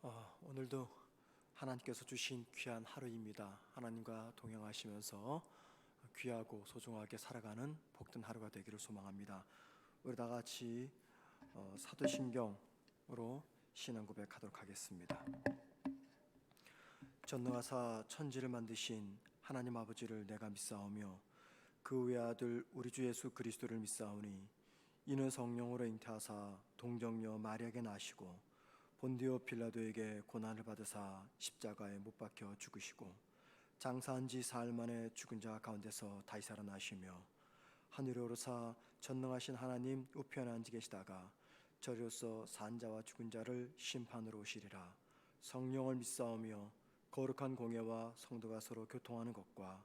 오늘도 하나님께서 주신 귀한 하루입니다. 하나님과 동행하시면서 귀하고 소중하게 살아가는 복된 하루가 되기를 소망합니다. 우리 다 같이 사도신경으로 신앙 고백하도록 하겠습니다. 전능하사 천지를 만드신 하나님 아버지를 내가 믿사오며 그 외아들 우리 주 예수 그리스도를 믿사오니 이는 성령으로 잉태하사 동정녀 마리아에게 나시고 본디오 빌라도에게 고난을 받으사 십자가에 못 박혀 죽으시고 장사한 지 사흘 만에 죽은 자 가운데서 다시 살아나시며 하늘에 오르사 전능하신 하나님 우편에 앉아 계시다가 저리로서 산 자와 죽은 자를 심판으로 오시리라. 성령을 믿사오며 거룩한 공예와 성도가 서로 교통하는 것과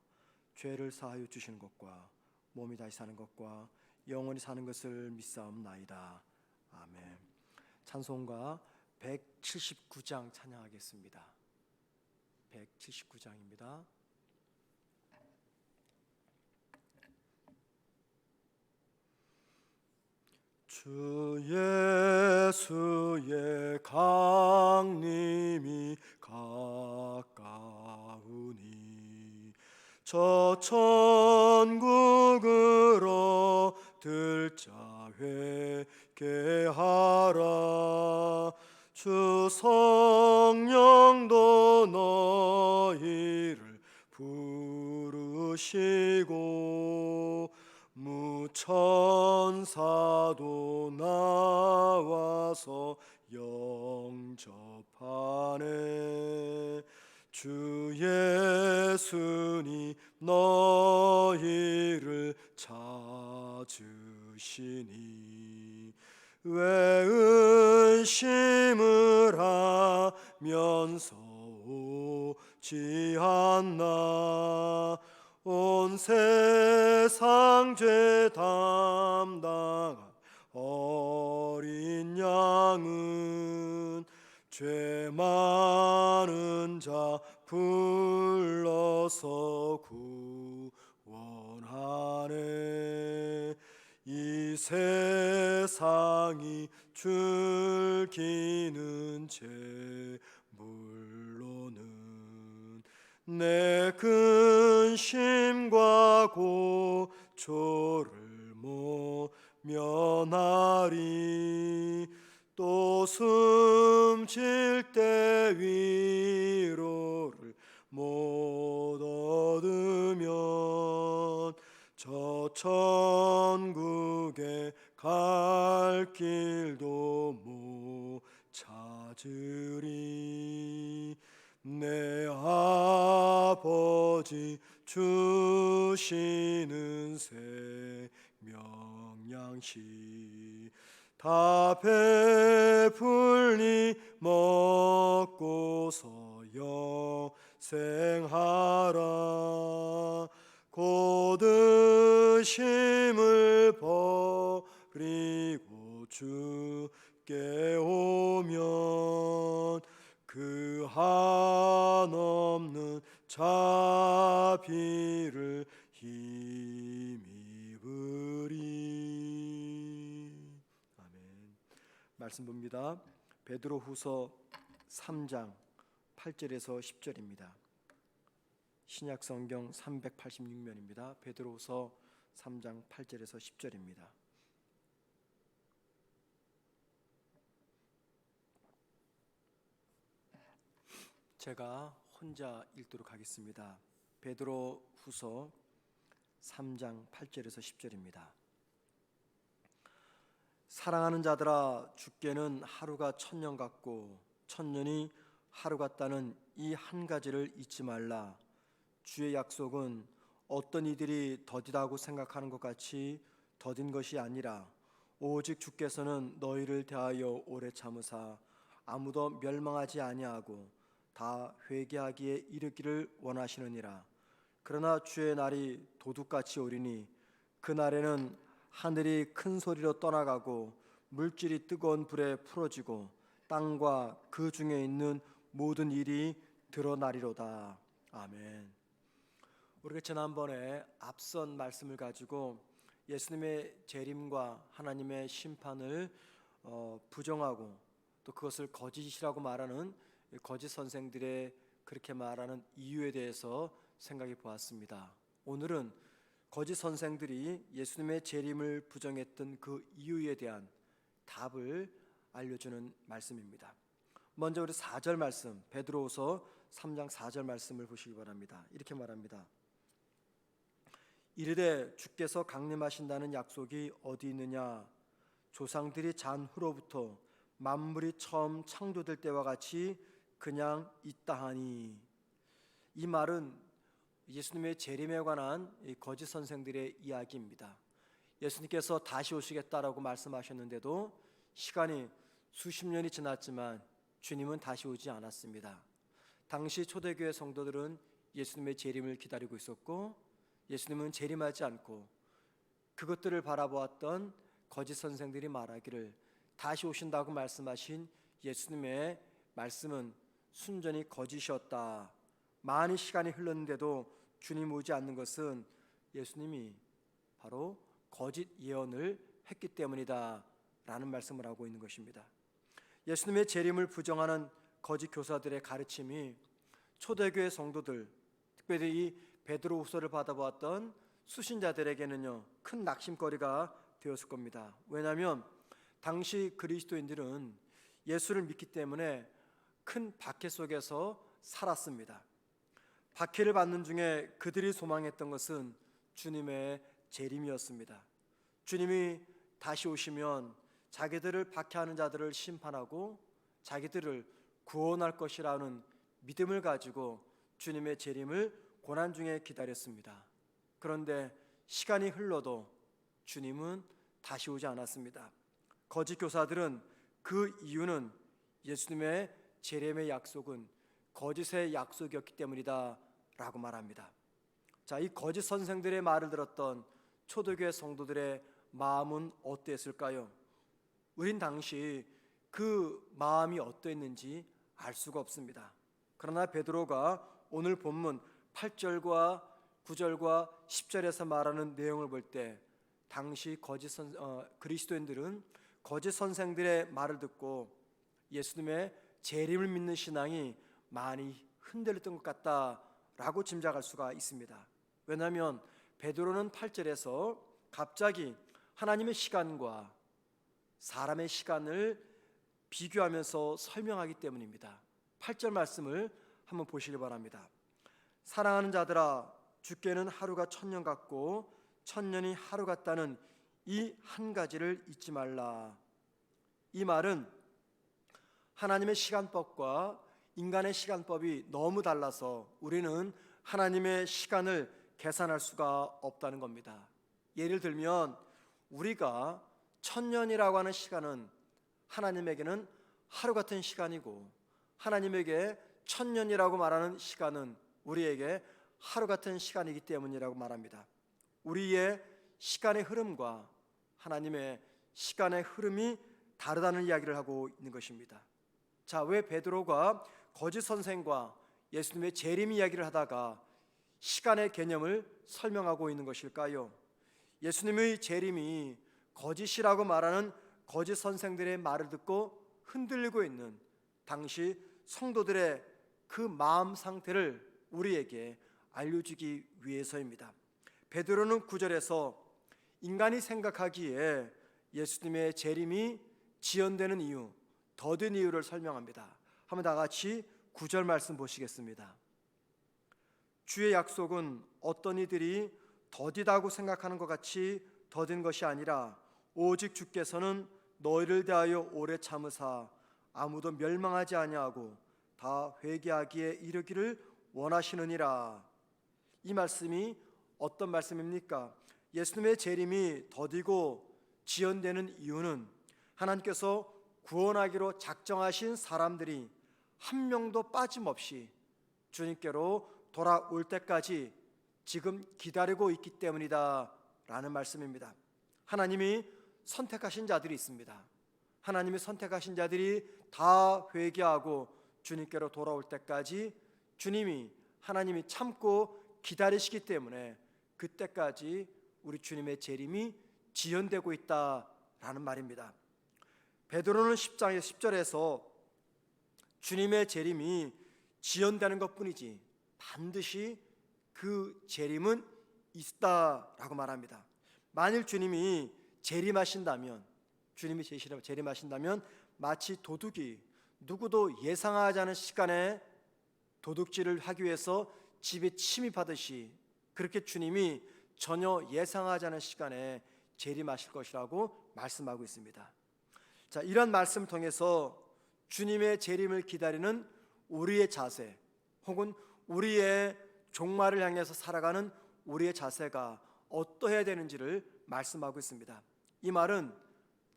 죄를 사하여 주시는 것과 몸이 다시 사는 것과 영원히 사는 것을 믿사옵나이다. 아멘. 찬송가 179장 찬양하겠습니다. 179장입니다. 주 예수의 강림이 가까우니 저 천국으로 들자 회개하라. 주 성령도 너희를 부르시고 무천사도 나와서 영접하네. 주 예수님 너희를 찾으시니 왜 의심을 하면서 오지 않나. 온 세상 죄 담당한 어린 양은 죄 많은 자 불러서 구원하네. 이 세상이 즐기는 재물로는 내 근심과 고초를 못 면하리. 또 숨쉴 때 위로를 못 얻으면 저 천국에 갈 길도 못 찾으리. 내 아버지 주시는 생명양식 다 배불리 먹고서 영생하라. 곧 의심을 버리고 주께 오면 그 한없는 자비를 힘입으리. 아멘. 말씀 봅니다. 베드로후서 3장 8절에서 10절입니다. 신약성경 386면입니다. 베드로후서 3장 8절에서 10절입니다. 제가 혼자 읽도록 하겠습니다. 베드로후서 3장 8절에서 10절입니다. 사랑하는 자들아, 주께는 하루가 천년 같고 천년이 하루 같다는 이 한 가지를 잊지 말라. 주의 약속은 어떤 이들이 더디다고 생각하는 것 같이 더딘 것이 아니라 오직 주께서는 너희를 대하여 오래 참으사 아무도 멸망하지 아니하고 다 회개하기에 이르기를 원하시느니라. 그러나 주의 날이 도둑같이 오리니 그 날에는 하늘이 큰 소리로 떠나가고 물질이 뜨거운 불에 풀어지고 땅과 그 중에 있는 모든 일이 드러나리로다. 아멘. 우리가 지난번에 앞선 말씀을 가지고 예수님의 재림과 하나님의 심판을 부정하고 또 그것을 거짓이라고 말하는 거짓 선생들의 그렇게 말하는 이유에 대해서 생각해 보았습니다. 오늘은 거짓 선생들이 예수님의 재림을 부정했던 그 이유에 대한 답을 알려주는 말씀입니다. 먼저 우리 4절 말씀, 베드로후서 3장 4절 말씀을 보시기 바랍니다. 이렇게 말합니다. 이르되 주께서 강림하신다는 약속이 어디 있느냐? 조상들이 잔 후로부터 만물이 처음 창조될 때와 같이 그냥 있다 하니. 이 말은 예수님의 재림에 관한 거짓 선생들의 이야기입니다. 예수님께서 다시 오시겠다라고 말씀하셨는데도 시간이 수십 년이 지났지만 주님은 다시 오지 않았습니다. 당시 초대교회 성도들은 예수님의 재림을 기다리고 있었고 예수님은 재림하지 않고 그것들을 바라보았던 거짓 선생들이 말하기를 다시 오신다고 말씀하신 예수님의 말씀은 순전히 거짓이었다. 많은 시간이 흘렀는데도 주님 오지 않는 것은 예수님이 바로 거짓 예언을 했기 때문이다 라는 말씀을 하고 있는 것입니다. 예수님의 재림을 부정하는 거짓 교사들의 가르침이 초대교회 성도들, 특별히 이 베드로후서를 받아보았던 수신자들에게는요 큰 낙심거리가 되었을 겁니다. 왜냐하면 당시 그리스도인들은 예수를 믿기 때문에 큰 박해 속에서 살았습니다. 박해를 받는 중에 그들이 소망했던 것은 주님의 재림이었습니다. 주님이 다시 오시면 자기들을 박해하는 자들을 심판하고 자기들을 구원할 것이라는 믿음을 가지고 주님의 재림을 고난 중에 기다렸습니다. 그런데 시간이 흘러도 주님은 다시 오지 않았습니다. 거짓 교사들은 그 이유는 예수님의 재림의 약속은 거짓의 약속이었기 때문이다 라고 말합니다. 자, 이 거짓 선생들의 말을 들었던 초대교회 성도들의 마음은 어땠을까요? 우린 당시 그 마음이 어떠했는지 알 수가 없습니다. 그러나 베드로가 오늘 본문 8절과 9절과 10절에서 말하는 내용을 볼 때 당시 그리스도인들은 거짓 선생들의 말을 듣고 예수님의 재림을 믿는 신앙이 많이 흔들렸던 것 같다라고 짐작할 수가 있습니다. 왜냐하면 베드로는 8절에서 갑자기 하나님의 시간과 사람의 시간을 비교하면서 설명하기 때문입니다. 8절 말씀을 한번 보시기 바랍니다. 사랑하는 자들아, 주께는 하루가 1000년 같고 1000년이 하루 같다는 이 한 가지를 잊지 말라. 이 말은 하나님의 시간법과 인간의 시간법이 너무 달라서 우리는 하나님의 시간을 계산할 수가 없다는 겁니다. 예를 들면 우리가 1000년이라고 하는 시간은 하나님에게는 하루 같은 시간이고 하나님에게 1000년이라고 말하는 시간은 우리에게 하루 같은 시간이기 때문이라고 말합니다. 우리의 시간의 흐름과 하나님의 시간의 흐름이 다르다는 이야기를 하고 있는 것입니다. 자, 왜 베드로가 거짓 선생과 예수님의 재림 이야기를 하다가 시간의 개념을 설명하고 있는 것일까요? 예수님의 재림이 거짓이라고 말하는 거짓 선생들의 말을 듣고 흔들리고 있는 당시 성도들의 그 마음 상태를 우리에게 알려주기 위해서입니다. 베드로는 9절에서 인간이 생각하기에 예수님의 재림이 지연되는 이유, 더딘 이유를 설명합니다. 한번 다 같이 9절 말씀 보시겠습니다. 주의 약속은 어떤 이들이 더디다고 생각하는 것 같이 더딘 것이 아니라 오직 주께서는 너희를 대하여 오래 참으사 아무도 멸망하지 아니하고 다 회개하기에 이르기를 원하시느니라. 이 말씀이 어떤 말씀입니까? 예수님의 재림이 더디고 지연되는 이유는 하나님께서 구원하기로 작정하신 사람들이 한 명도 빠짐없이 주님께로 돌아올 때까지 지금 기다리고 있기 때문이다 라는 말씀입니다. 하나님이 선택하신 자들이 있습니다. 하나님이 선택하신 자들이 다 회개하고 주님께로 돌아올 때까지 하나님이 참고 기다리시기 때문에 그때까지 우리 주님의 재림이 지연되고 있다라는 말입니다. 베드로는 10장의 10절에서 주님의 재림이 지연되는 것뿐이지 반드시 그 재림은 있다라고 말합니다. 만일 주님이 재림하신다면 마치 도둑이 누구도 예상하지 않은 시간에 도둑질을 하기 위해서 집에 침입하듯이 그렇게 주님이 전혀 예상하지 않은 시간에 재림하실 것이라고 말씀하고 있습니다. 자, 이런 말씀을 통해서 주님의 재림을 기다리는 우리의 자세 혹은 우리의 종말을 향해서 살아가는 우리의 자세가 어떠해야 되는지를 말씀하고 있습니다. 이 말은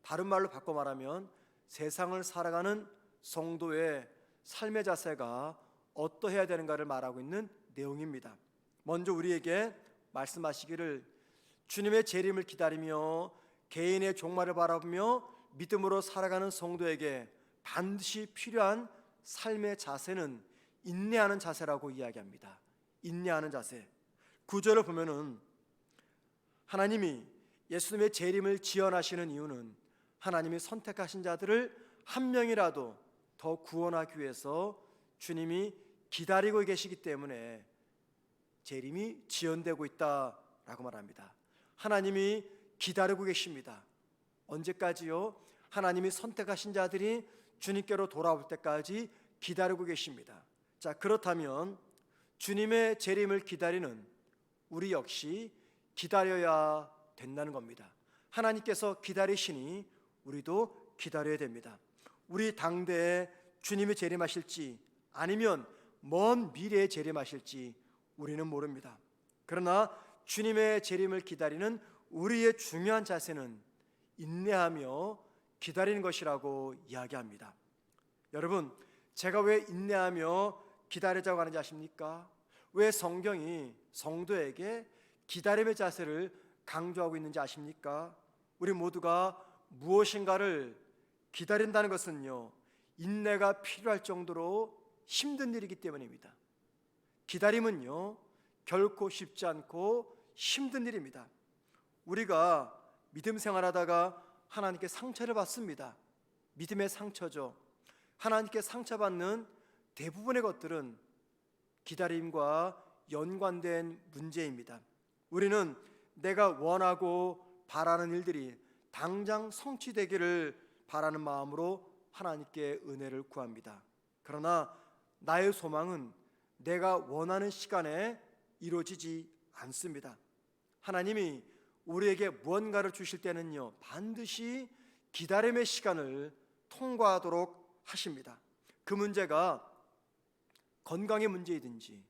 다른 말로 바꿔 말하면 세상을 살아가는 성도의 삶의 자세가 어떠해야 되는가를 말하고 있는 내용입니다. 먼저 우리에게 말씀하시기를 주님의 재림을 기다리며 개인의 종말을 바라보며 믿음으로 살아가는 성도에게 반드시 필요한 삶의 자세는 인내하는 자세라고 이야기합니다. 인내하는 자세. 9절을 보면은 하나님이 예수님의 재림을 지연하시는 이유는 하나님이 선택하신 자들을 한 명이라도 더 구원하기 위해서 주님이 기다리고 계시기 때문에 재림이 지연되고 있다라고 말합니다. 하나님이 기다리고 계십니다. 언제까지요? 하나님이 선택하신 자들이 주님께로 돌아올 때까지 기다리고 계십니다. 자, 그렇다면 주님의 재림을 기다리는 우리 역시 기다려야 된다는 겁니다. 하나님께서 기다리시니 우리도 기다려야 됩니다. 우리 당대에 주님이 재림하실지 아니면 먼 미래에 재림하실지 우리는 모릅니다. 그러나 주님의 재림을 기다리는 우리의 중요한 자세는 인내하며 기다리는 것이라고 이야기합니다. 여러분, 제가 왜 인내하며 기다리자고 하는지 아십니까? 왜 성경이 성도에게 기다림의 자세를 강조하고 있는지 아십니까? 우리 모두가 무엇인가를 기다린다는 것은요, 인내가 필요할 정도로 힘든 일이기 때문입니다. 기다림은요, 결코 쉽지 않고 힘든 일입니다. 우리가 믿음 생활하다가 하나님께 상처를 받습니다. 믿음의 상처죠. 하나님께 상처받는 대부분의 것들은 기다림과 연관된 문제입니다. 우리는 내가 원하고 바라는 일들이 당장 성취되기를 바라는 마음으로 하나님께 은혜를 구합니다. 그러나 나의 소망은 내가 원하는 시간에 이루어지지 않습니다. 하나님이 우리에게 무언가를 주실 때는요, 반드시 기다림의 시간을 통과하도록 하십니다. 그 문제가 건강의 문제이든지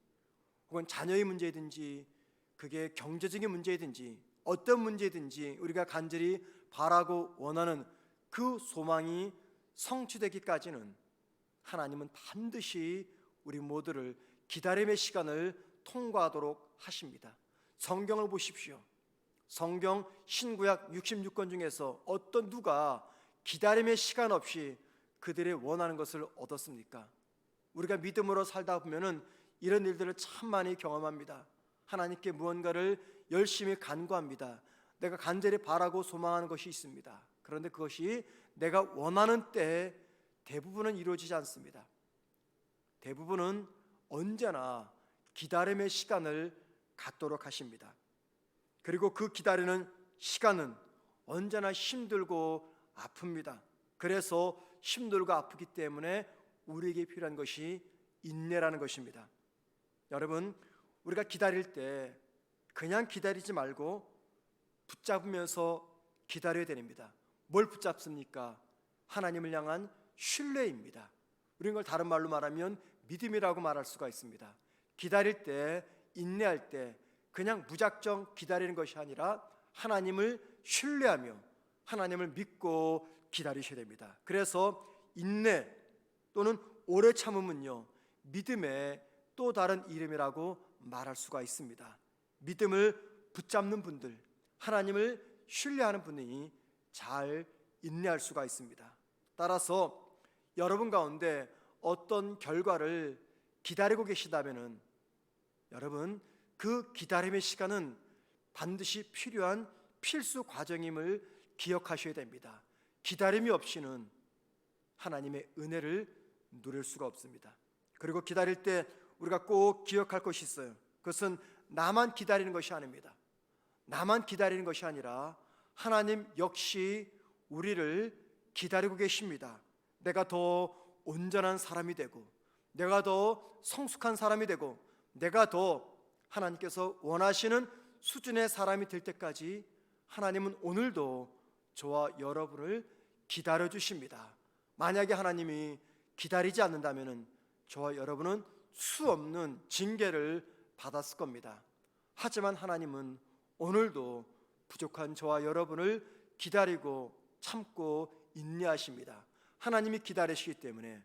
혹은 자녀의 문제이든지 그게 경제적인 문제이든지 어떤 문제이든지 우리가 간절히 바라고 원하는 그 소망이 성취되기까지는 하나님은 반드시 우리 모두를 기다림의 시간을 통과하도록 하십니다. 성경을 보십시오. 성경 신구약 66권 중에서 어떤 누가 기다림의 시간 없이 그들의 원하는 것을 얻었습니까? 우리가 믿음으로 살다 보면은 이런 일들을 참 많이 경험합니다. 하나님께 무언가를 열심히 간구합니다. 내가 간절히 바라고 소망하는 것이 있습니다. 그런데 그것이 내가 원하는 때에 대부분은 이루어지지 않습니다. 대부분은 언제나 기다림의 시간을 갖도록 하십니다. 그리고 그 기다리는 시간은 언제나 힘들고 아픕니다. 그래서 힘들고 아프기 때문에 우리에게 필요한 것이 인내라는 것입니다. 여러분, 우리가 기다릴 때 그냥 기다리지 말고 붙잡으면서 기다려야 됩니다. 뭘 붙잡습니까? 하나님을 향한 신뢰입니다. 우리는 걸 다른 말로 말하면 믿음이라고 말할 수가 있습니다. 기다릴 때, 인내할 때 그냥 무작정 기다리는 것이 아니라 하나님을 신뢰하며 하나님을 믿고 기다리셔야 됩니다. 그래서 인내 또는 오래 참음은요, 믿음의 또 다른 이름이라고 말할 수가 있습니다. 믿음을 붙잡는 분들, 하나님을 신뢰하는 분이 잘 인내할 수가 있습니다. 따라서 여러분 가운데 어떤 결과를 기다리고 계시다면은 여러분, 그 기다림의 시간은 반드시 필요한 필수 과정임을 기억하셔야 됩니다. 기다림이 없이는 하나님의 은혜를 누릴 수가 없습니다. 그리고 기다릴 때 우리가 꼭 기억할 것이 있어요. 그것은 나만 기다리는 것이 아닙니다. 나만 기다리는 것이 아니라 하나님 역시 우리를 기다리고 계십니다. 내가 더 온전한 사람이 되고, 내가 더 성숙한 사람이 되고, 내가 더 하나님께서 원하시는 수준의 사람이 될 때까지 하나님은 오늘도 저와 여러분을 기다려 주십니다. 만약에 하나님이 기다리지 않는다면 저와 여러분은 수없는 징계를 받았을 겁니다. 하지만 하나님은 오늘도 부족한 저와 여러분을 기다리고 참고 인내하십니다. 하나님이 기다리시기 때문에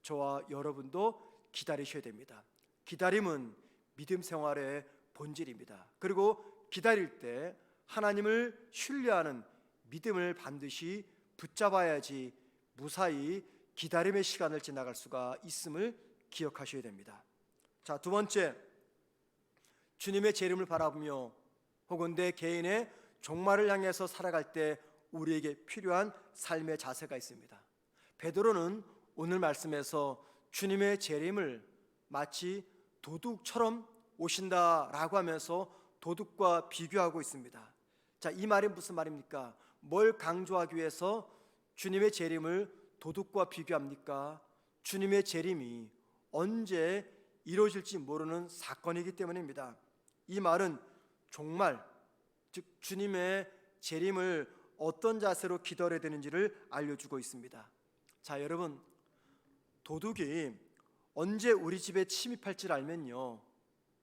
저와 여러분도 기다리셔야 됩니다. 기다림은 믿음 생활의 본질입니다. 그리고 기다릴 때 하나님을 신뢰하는 믿음을 반드시 붙잡아야지 무사히 기다림의 시간을 지나갈 수가 있음을 기억하셔야 됩니다. 자, 두 번째, 주님의 재림을 바라보며 혹은 내 개인의 종말을 향해서 살아갈 때 우리에게 필요한 삶의 자세가 있습니다. 베드로는 오늘 말씀에서 주님의 재림을 마치 도둑처럼 오신다라고 하면서 도둑과 비교하고 있습니다. 자, 이 말이 무슨 말입니까? 뭘 강조하기 위해서 주님의 재림을 도둑과 비교합니까? 주님의 재림이 언제 이루어질지 모르는 사건이기 때문입니다. 이 말은 종말, 즉 주님의 재림을 어떤 자세로 기다려야 되는지를 알려주고 있습니다. 자, 여러분, 도둑이 언제 우리 집에 침입할지를 알면요,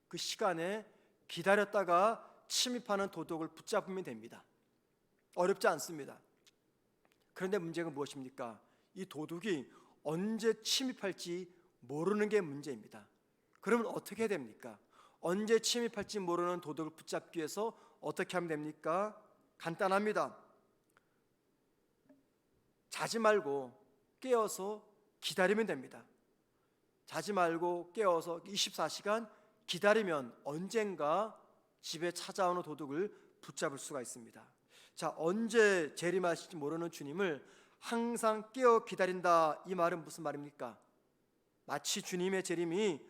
그 시간에 기다렸다가 침입하는 도둑을 붙잡으면 됩니다. 어렵지 않습니다. 그런데 문제가 무엇입니까? 이 도둑이 언제 침입할지 모르는 게 문제입니다. 그러면 어떻게 해야 됩니까? 언제 침입할지 모르는 도둑을 붙잡기 위해서 어떻게 하면 됩니까? 간단합니다. 자지 말고 깨어서 기다리면 됩니다. 자지 말고 깨어서 24시간 기다리면 언젠가 집에 찾아오는 도둑을 붙잡을 수가 있습니다. 자, 언제 재림하실지 모르는 주님을 항상 깨어 기다린다, 이 말은 무슨 말입니까? 마치 주님의 재림이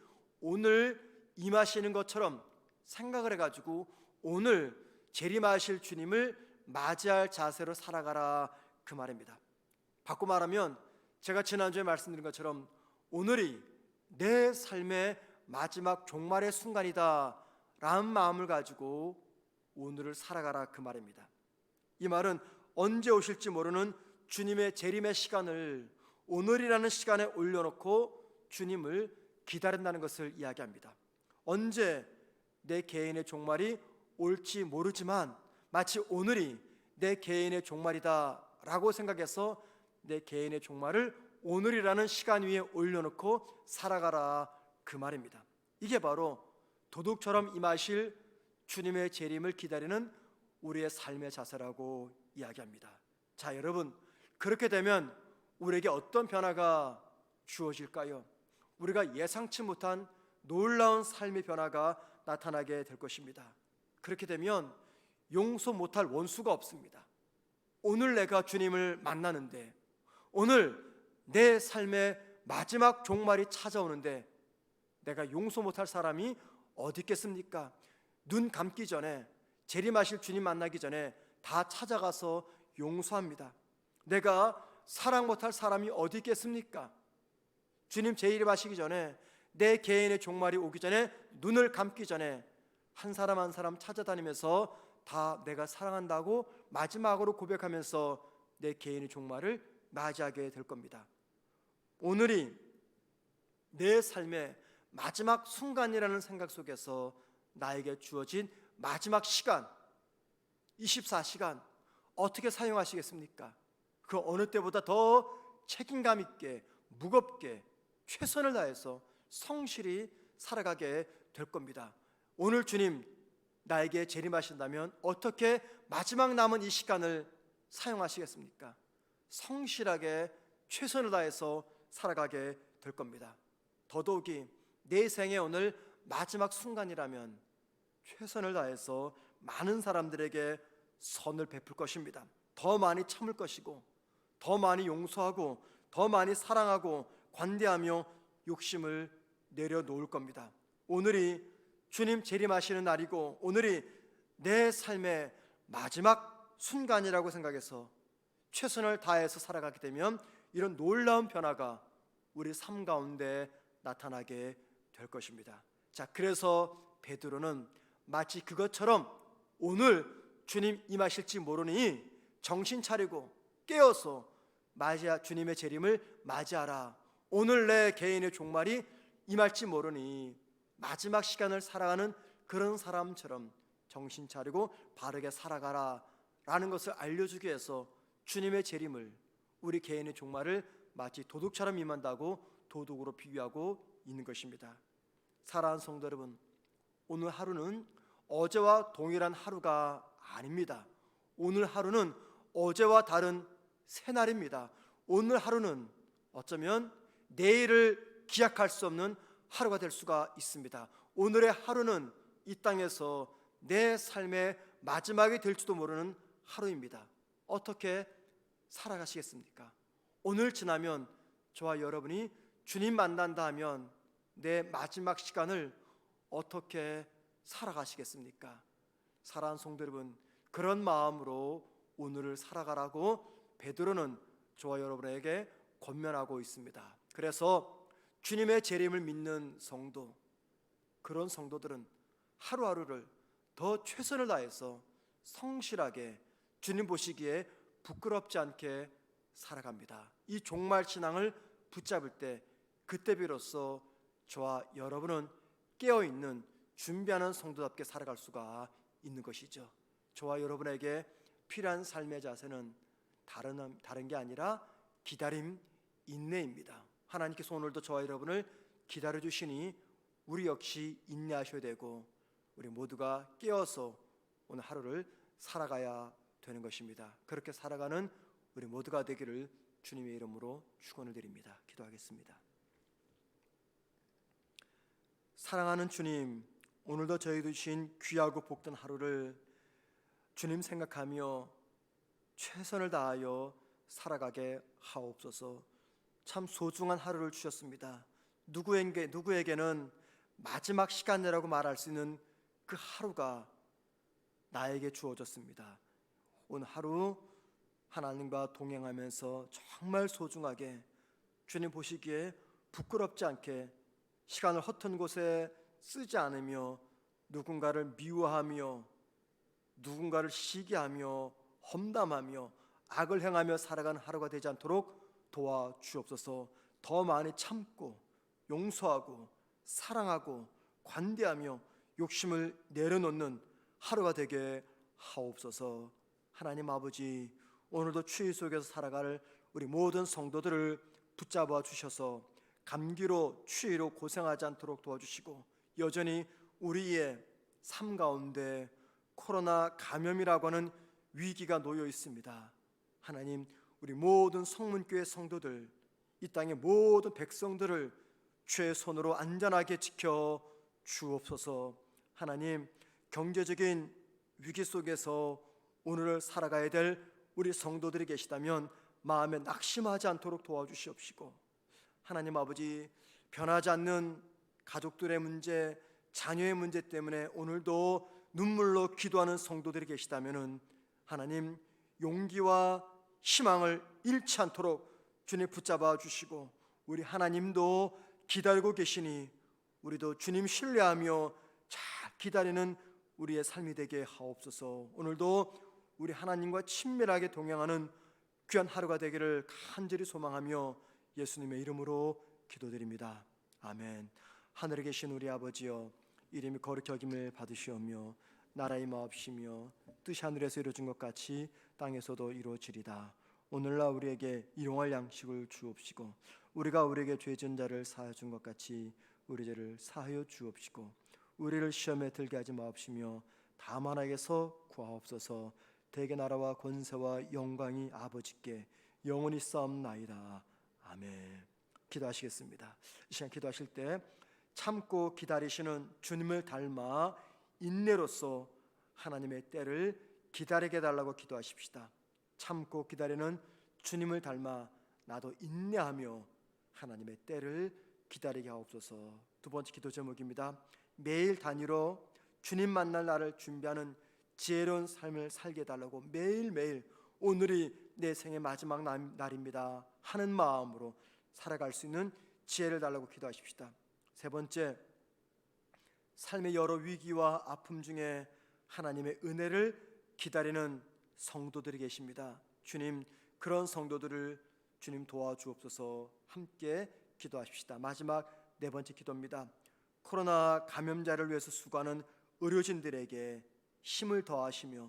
오늘 임하시는 것처럼 생각을 해가지고 오늘 재림하실 주님을 맞이할 자세로 살아가라, 그 말입니다. 바꿔 말하면 제가 지난주에 말씀드린 것처럼 오늘이 내 삶의 마지막 종말의 순간이다 라는 마음을 가지고 오늘을 살아가라, 그 말입니다. 이 말은 언제 오실지 모르는 주님의 재림의 시간을 오늘이라는 시간에 올려놓고 주님을 기다린다는 것을 이야기합니다. 언제 내 개인의 종말이 올지 모르지만 마치 오늘이 내 개인의 종말이다 라고 생각해서 내 개인의 종말을 오늘이라는 시간 위에 올려놓고 살아가라, 그 말입니다. 이게 바로 도둑처럼 임하실 주님의 재림을 기다리는 우리의 삶의 자세라고 이야기합니다. 자, 여러분, 그렇게 되면 우리에게 어떤 변화가 주어질까요? 우리가 예상치 못한 놀라운 삶의 변화가 나타나게 될 것입니다. 그렇게 되면 용서 못할 원수가 없습니다. 오늘 내가 주님을 만나는데, 오늘 내 삶의 마지막 종말이 찾아오는데 내가 용서 못할 사람이 어디 있겠습니까? 눈 감기 전에, 재림하실 주님 만나기 전에 다 찾아가서 용서합니다. 내가 사랑 못할 사람이 어디 있겠습니까? 주님 재림하시기 전에, 내 개인의 종말이 오기 전에, 눈을 감기 전에 한 사람 한 사람 찾아다니면서 다 내가 사랑한다고 마지막으로 고백하면서 내 개인의 종말을 맞이하게 될 겁니다. 오늘이 내 삶의 마지막 순간이라는 생각 속에서 나에게 주어진 마지막 시간, 24시간 어떻게 사용하시겠습니까? 그 어느 때보다 더 책임감 있게, 무겁게, 최선을 다해서 성실히 살아가게 될 겁니다. 오늘 주님 나에게 재림하신다면 어떻게 마지막 남은 이 시간을 사용하시겠습니까? 성실하게 최선을 다해서 살아가게 될 겁니다. 더더욱이 내 생의 오늘 마지막 순간이라면 최선을 다해서 많은 사람들에게 선을 베풀 것입니다. 더 많이 참을 것이고, 더 많이 용서하고, 더 많이 사랑하고 관대하며 욕심을 내려놓을 겁니다. 오늘이 주님 재림하시는 날이고 오늘이 내 삶의 마지막 순간이라고 생각해서 최선을 다해서 살아가게 되면 이런 놀라운 변화가 우리 삶 가운데 나타나게 될 것입니다. 자, 그래서 베드로는 마치 그것처럼 오늘 주님 임하실지 모르니 정신 차리고 깨어서 주님의 재림을 맞이하라. 오늘 내 개인의 종말이 임할지 모르니 마지막 시간을 살아가는 그런 사람처럼 정신 차리고 바르게 살아가라 라는 것을 알려주기 위해서 주님의 재림을, 우리 개인의 종말을 마치 도둑처럼 임한다고 도둑으로 비유하고 있는 것입니다. 사랑하는 성도 여러분, 오늘 하루는 어제와 동일한 하루가 아닙니다. 오늘 하루는 어제와 다른 새날입니다. 오늘 하루는 어쩌면 내일을 기약할 수 없는 하루가 될 수가 있습니다. 오늘의 하루는 이 땅에서 내 삶의 마지막이 될지도 모르는 하루입니다. 어떻게 살아가시겠습니까? 오늘 지나면 저와 여러분이 주님 만난다 하면 내 마지막 시간을 어떻게 살아가시겠습니까? 사랑하는 성도 여러분, 그런 마음으로 오늘을 살아가라고 베드로는 저와 여러분에게 권면하고 있습니다. 그래서 주님의 재림을 믿는 성도, 그런 성도들은 하루하루를 더 최선을 다해서 성실하게 주님 보시기에 부끄럽지 않게 살아갑니다. 이 종말 신앙을 붙잡을 때 그때 비로소 저와 여러분은 깨어있는 준비하는 성도답게 살아갈 수가 있는 것이죠. 저와 여러분에게 필요한 삶의 자세는 다른 게 아니라 기다림, 인내입니다. 하나님께서 오늘도 저와 여러분을 기다려주시니 우리 역시 인내하셔야 되고 우리 모두가 깨어서 오늘 하루를 살아가야 되는 것입니다. 그렇게 살아가는 우리 모두가 되기를 주님의 이름으로 축원을 드립니다. 기도하겠습니다. 사랑하는 주님, 오늘도 저희도 주신 귀하고 복된 하루를 주님 생각하며 최선을 다하여 살아가게 하옵소서. 참 소중한 하루를 주셨습니다. 누구에게는 마지막 시간이라고 말할 수 있는 그 하루가 나에게 주어졌습니다. 오늘 하루 하나님과 동행하면서 정말 소중하게 주님 보시기에 부끄럽지 않게 시간을 허튼 곳에 쓰지 않으며 누군가를 미워하며 누군가를 시기하며 험담하며 악을 행하며 살아가는 하루가 되지 않도록 도와주옵소서. 더 많이 참고 용서하고 사랑하고 관대하며 욕심을 내려놓는 하루가 되게 하옵소서. 하나님 아버지, 오늘도 추위 속에서 살아갈 우리 모든 성도들을 붙잡아 주셔서 감기로 추위로 고생하지 않도록 도와주시고 여전히 우리의 삶 가운데 코로나 감염이라고 하는 위기가 놓여 있습니다. 하나님, 우리 모든 성문교회 성도들, 이 땅의 모든 백성들을 주의 손으로 안전하게 지켜 주옵소서. 하나님, 경제적인 위기 속에서 오늘을 살아가야 될 우리 성도들이 계시다면 마음에 낙심하지 않도록 도와주시옵시고, 하나님 아버지, 변하지 않는 가족들의 문제, 자녀의 문제 때문에 오늘도 눈물로 기도하는 성도들이 계시다면 하나님, 용기와 희망을 잃지 않도록 주님 붙잡아 주시고, 우리 하나님도 기다리고 계시니 우리도 주님 신뢰하며 잘 기다리는 우리의 삶이 되게 하옵소서. 오늘도 우리 하나님과 친밀하게 동행하는 귀한 하루가 되기를 간절히 소망하며 예수님의 이름으로 기도드립니다. 아멘. 하늘에 계신 우리 아버지여, 이름이 거룩히 여김을 받으시오며 나라의 마옵시며 뜻이 하늘에서 이루어진 것 같이 땅에서도 이루어지리다. 오늘날 우리에게 일용할 양식을 주옵시고 우리가 우리에게 죄 지은 자를 사하여 준 것 같이 우리 죄를 사하여 주옵시고 우리를 시험에 들게 하지 마옵시며 다만 악에서 구하옵소서. 대개 나라와 권세와 영광이 아버지께 영원히 싸움나이다. 아멘. 기도하시겠습니다. 이 시간 기도하실 때 참고 기다리시는 주님을 닮아 인내로서 하나님의 때를 기다리게 달라고 기도하십시다. 참고 기다리는 주님을 닮아 나도 인내하며 하나님의 때를 기다리게 하옵소서. 두 번째 기도 제목입니다. 매일 단위로 주님 만날 날을 준비하는 지혜로운 삶을 살게 해달라고, 매일매일 오늘이 내 생의 마지막 날입니다 하는 마음으로 살아갈 수 있는 지혜를 달라고 기도하십시다. 세 번째, 삶의 여러 위기와 아픔 중에 하나님의 은혜를 기다리는 성도들이 계십니다. 주님, 그런 성도들을 주님 도와주옵소서. 함께 기도하십시다. 마지막 네 번째 기도입니다. 코로나 감염자를 위해서 수고하는 의료진들에게 힘을 더하시며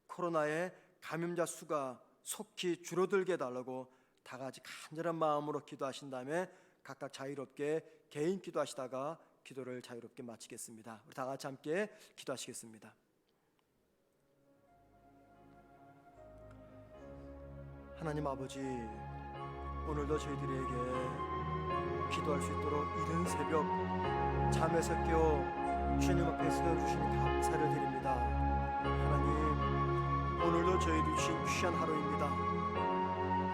코로나의 감염자 수가 속히 줄어들게 해달라고 다 같이 간절한 마음으로 기도하신 다음에 각각 자유롭게 개인 기도하시다가 기도를 자유롭게 마치겠습니다. 우리 다 같이 함께 기도하시겠습니다. 하나님 아버지, 오늘도 저희들에게 기도할 수 있도록 이른 새벽 잠에서 깨어 주님 앞에 세워주시니 감사를 드립니다. 하나님, 오늘도 저희들 주신 귀한 하루입니다.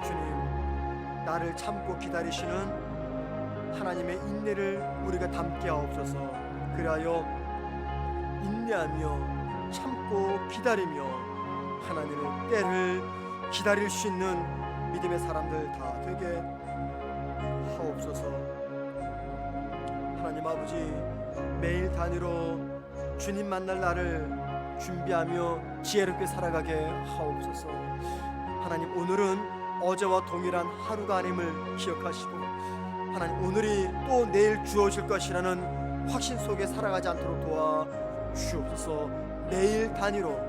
주님, 나를 참고 기다리시는 하나님의 인내를 우리가 담게 하옵소서. 그리하여 인내하며 참고 기다리며 하나님의 때를 기다릴 수 있는 믿음의 사람들 다 되게 하옵소서. 하나님 아버지, 매일 단위로 주님 만날 날을 준비하며 지혜롭게 살아가게 하옵소서. 하나님, 오늘은 어제와 동일한 하루가 아님을 기억하시고 하나님, 오늘이 또 내일 주어질 것이라는 확신 속에 살아가지 않도록 도와주옵소서. 매일 단위로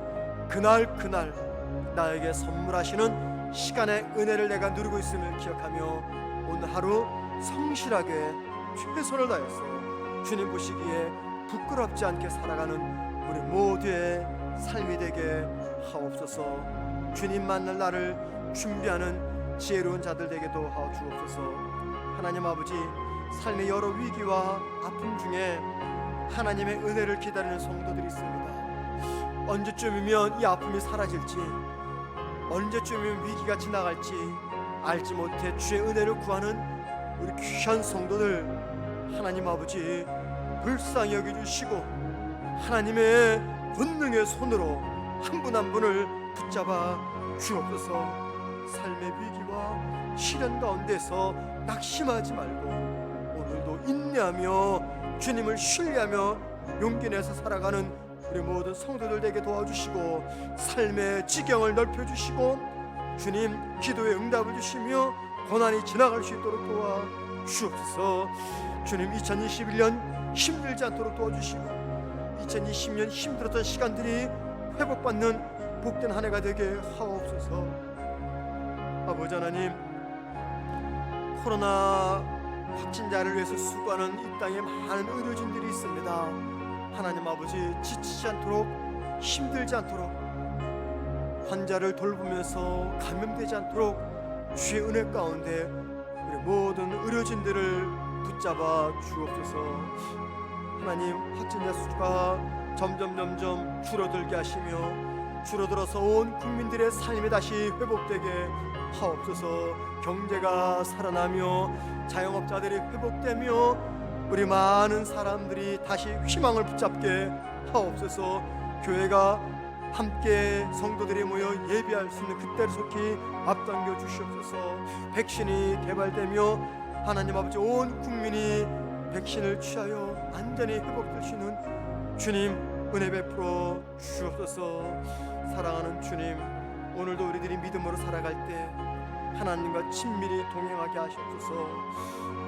그날 나에게 선물하시는 시간의 은혜를 내가 누리고 있음을 기억하며 오늘 하루 성실하게 최선을 다해서 주님 보시기에 부끄럽지 않게 살아가는 우리 모두의 삶이 되게 하옵소서. 주님 만날 날을 준비하는 지혜로운 자들 되게도 하여 주옵소서. 하나님 아버지, 삶의 여러 위기와 아픔 중에 하나님의 은혜를 기다리는 성도들이 있습니다. 언제쯤이면 이 아픔이 사라질지, 언제쯤이면 위기가 지나갈지 알지 못해 주의 은혜를 구하는 우리 귀한 성도들, 하나님 아버지 불쌍히 여겨주시고 하나님의 권능의 손으로 한 분 한 분을 붙잡아 주옵소서. 삶의 위기와 시련 가운데서 낙심하지 말고 오늘도 인내하며 주님을 신뢰하며 용기 내서 살아가는 우리 모든 성도들 되게 도와주시고 삶의 지경을 넓혀주시고 주님 기도에 응답을 주시며 고난이 지나갈 수 있도록 도와주옵소서. 주님, 2021년 힘들지 않도록 도와주시고 2020년 힘들었던 시간들이 회복받는 복된 한 해가 되게 하옵소서. 아버지 하나님, 코로나 확진자를 위해서 수고하는 이 땅에 많은 의료진들이 있습니다. 하나님 아버지, 지치지 않도록 힘들지 않도록 환자를 돌보면서 감염되지 않도록 주의 은혜 가운데 우리 모든 의료진들을 붙잡아 주옵소서. 하나님, 확진자 수가 점점 줄어들게 하시며 줄어들어서 온 국민들의 삶이 다시 회복되게 하옵소서. 경제가 살아나며 자영업자들이 회복되며 우리 많은 사람들이 다시 희망을 붙잡게 하옵소서. 교회가 함께 성도들이 모여 예배할 수 있는 그때를 속히 앞당겨 주시옵소서. 백신이 개발되며 하나님 아버지 온 국민이 백신을 취하여 안전히 회복될 수 있는 주님 은혜 베풀어 주옵소서. 사랑하는 주님, 오늘도 우리들이 믿음으로 살아갈 때 하나님과 친밀히 동행하게 하시옵소서.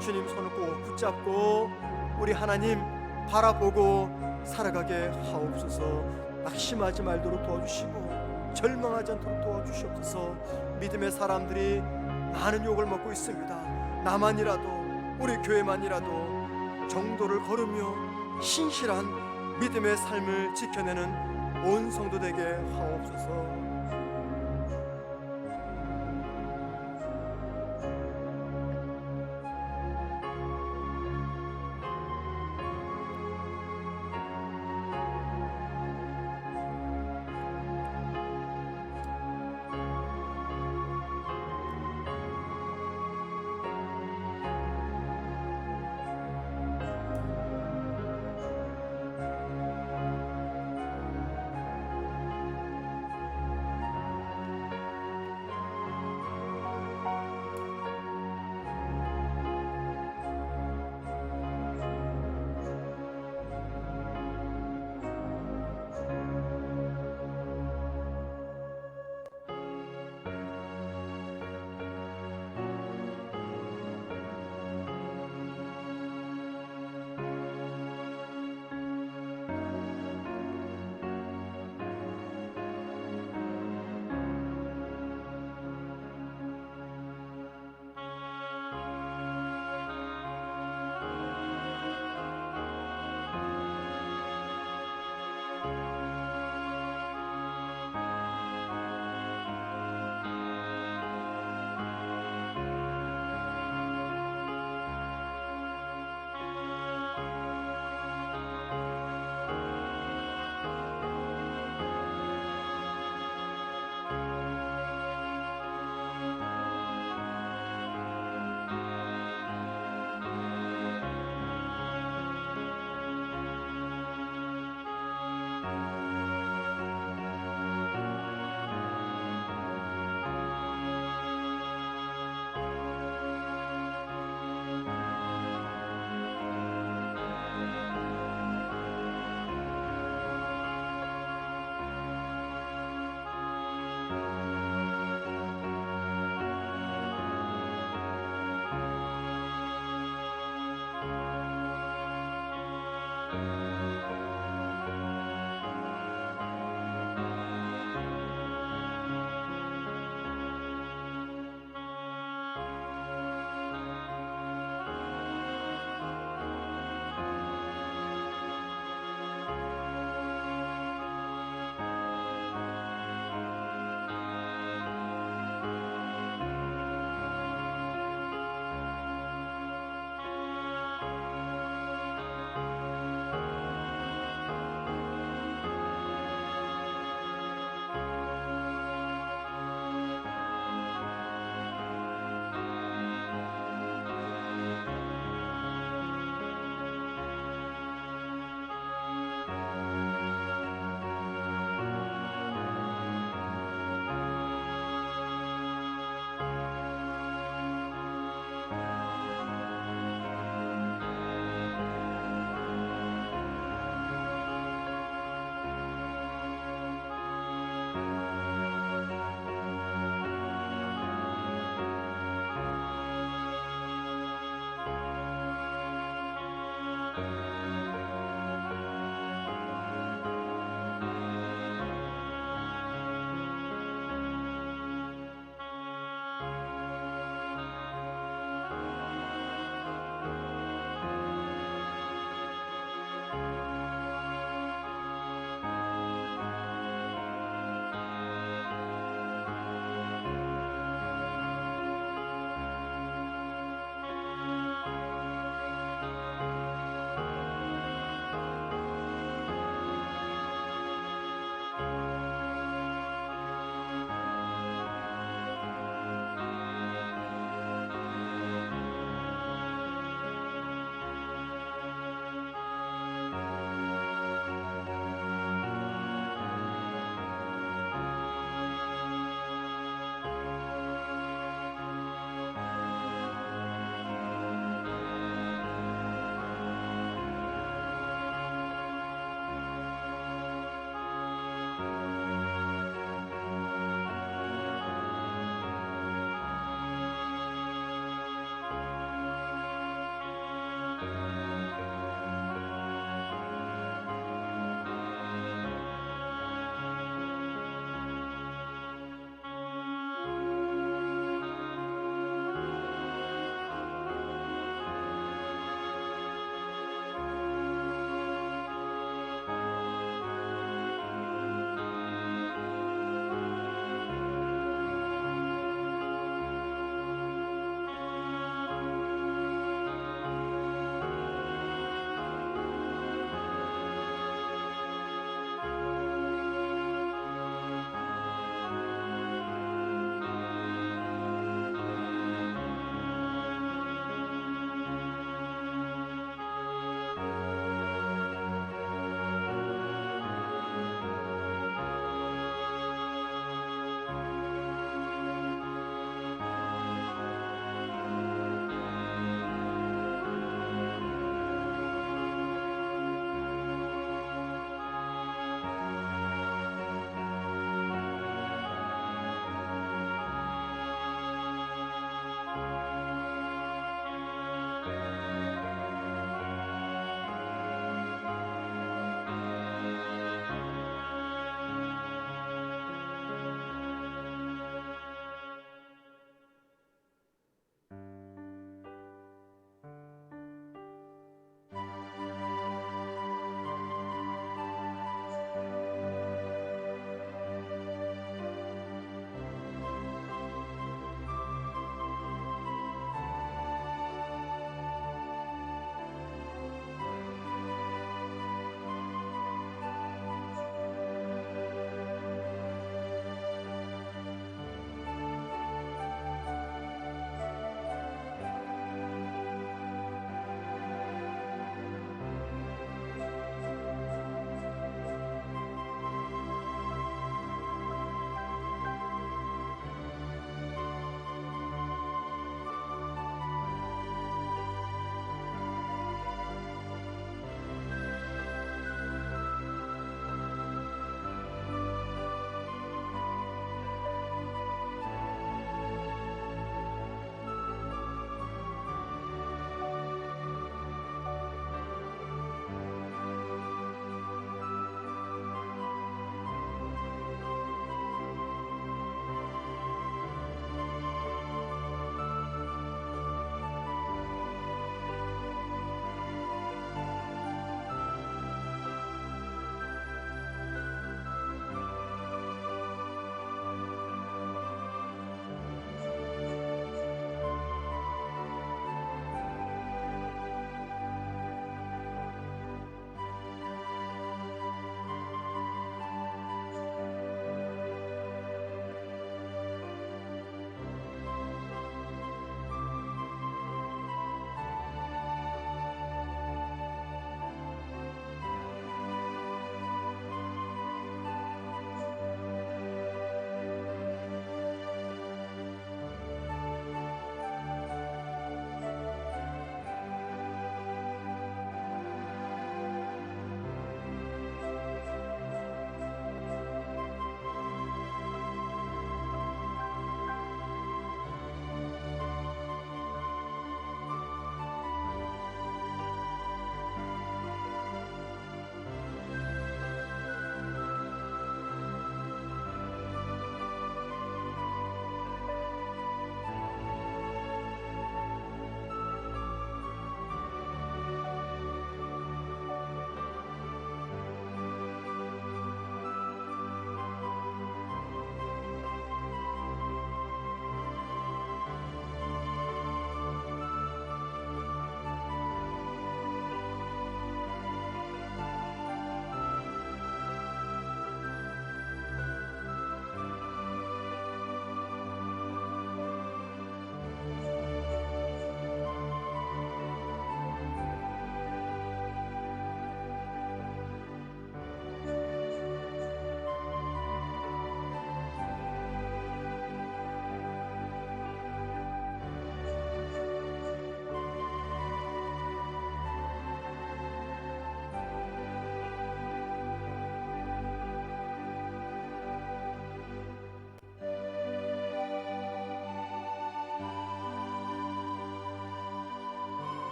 주님 손을 꼭 붙잡고 우리 하나님 바라보고 살아가게 하옵소서. 낙심하지 말도록 도와주시고 절망하지 않도록 도와주시옵소서. 믿음의 사람들이 많은 욕을 먹고 있습니다. 나만이라도, 우리 교회만이라도 정도를 걸으며 신실한 믿음의 삶을 지켜내는 온 성도 되게 하옵소서.